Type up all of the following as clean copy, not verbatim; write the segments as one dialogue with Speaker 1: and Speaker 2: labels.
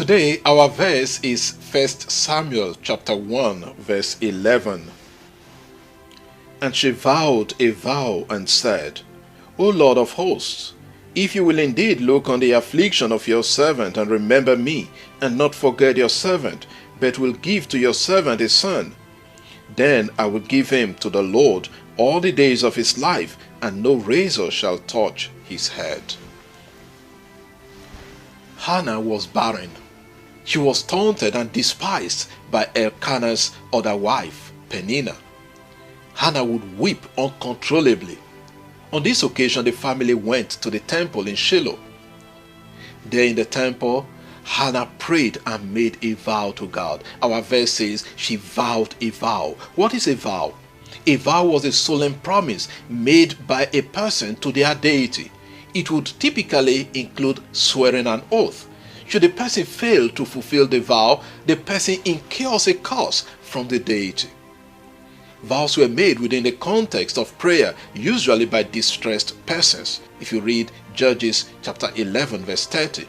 Speaker 1: Today our verse is 1 Samuel chapter 1 verse 11. And she vowed a vow and said, O Lord of hosts, if you will indeed look on the affliction of your servant and remember me, and not forget your servant, but will give to your servant a son, then I will give him to the Lord all the days of his life, and no razor shall touch his head. Hannah was barren. She was taunted and despised by Elkanah's other wife, Peninnah. Hannah would weep uncontrollably. On this occasion, the family went to the temple in Shiloh. There in the temple, Hannah prayed and made a vow to God. Our verse says she vowed a vow. What is a vow? A vow was a solemn promise made by a person to their deity. It would typically include swearing an oath. Should the person fail to fulfill the vow, the person incurs a curse from the deity. Vows were made within the context of prayer, usually by distressed persons. If you read Judges chapter 11 verse 30,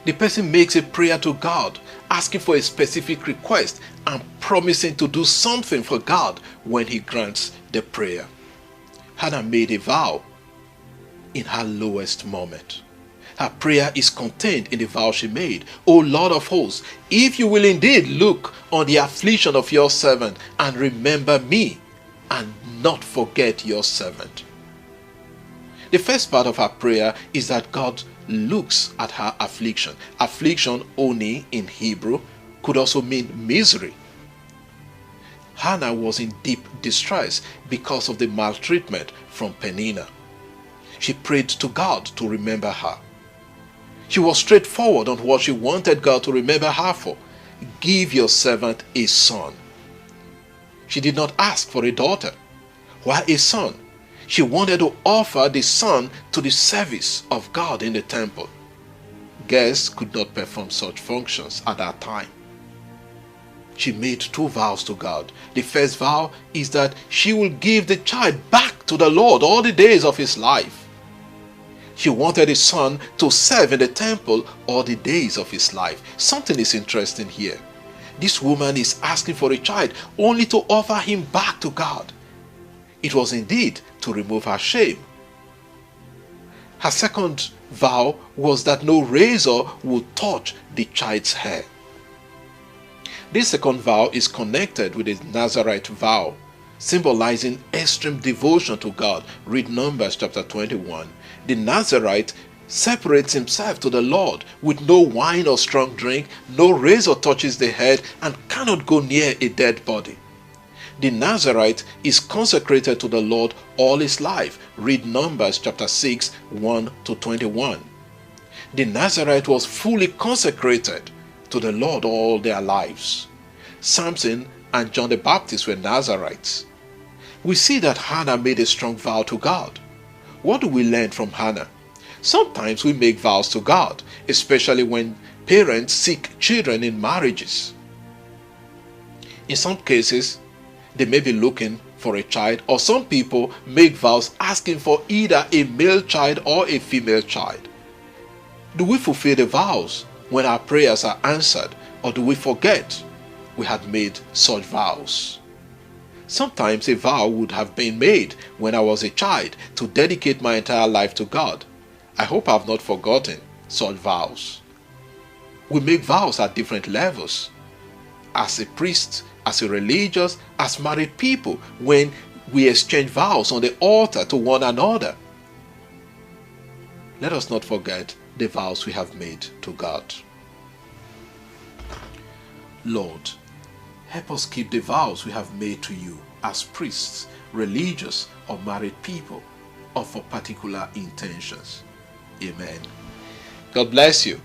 Speaker 1: the person makes a prayer to God, asking for a specific request and promising to do something for God when he grants the prayer. Hannah made a vow in her lowest moment. Her prayer is contained in the vow she made. O Lord of hosts, if you will indeed look on the affliction of your servant and remember me, and not forget your servant. The first part of her prayer is that God looks at her affliction. Affliction, oni in Hebrew, could also mean misery. Hannah was in deep distress because of the maltreatment from Peninnah. She prayed to God to remember her. She was straightforward on what she wanted God to remember her for. Give your servant a son. She did not ask for a daughter. Why a son? She wanted to offer the son to the service of God in the temple. Guests could not perform such functions at that time. She made two vows to God. The first vow is that she will give the child back to the Lord all the days of his life. She wanted his son to serve in the temple all the days of his life. Something is interesting here. This woman is asking for a child only to offer him back to God. It was indeed to remove her shame. Her second vow was that no razor would touch the child's hair. This second vow is connected with the Nazarite vow, symbolizing extreme devotion to God. Read Numbers chapter 21. The Nazarite separates himself to the Lord with no wine or strong drink, no razor touches the head, and cannot go near a dead body. The Nazarite is consecrated to the Lord all his life. Read Numbers chapter 6, 1 to 21. The Nazarite was fully consecrated to the Lord all their lives. Samson and John the Baptist were Nazarites. We see that Hannah made a strong vow to God. What do we learn from Hannah? Sometimes we make vows to God, especially when parents seek children in marriages. In some cases, they may be looking for a child, or some people make vows asking for either a male child or a female child. Do we fulfill the vows when our prayers are answered, or do we forget we had made such vows? Sometimes a vow would have been made when I was a child to dedicate my entire life to God. I hope I have not forgotten such vows. We make vows at different levels. As a priest, as a religious, as married people, when we exchange vows on the altar to one another. Let us not forget the vows we have made to God. Lord, help us keep the vows we have made to you as priests, religious, or married people, or for particular intentions. Amen. God bless you.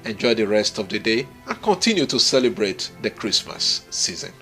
Speaker 1: Enjoy the rest of the day and continue to celebrate the Christmas season.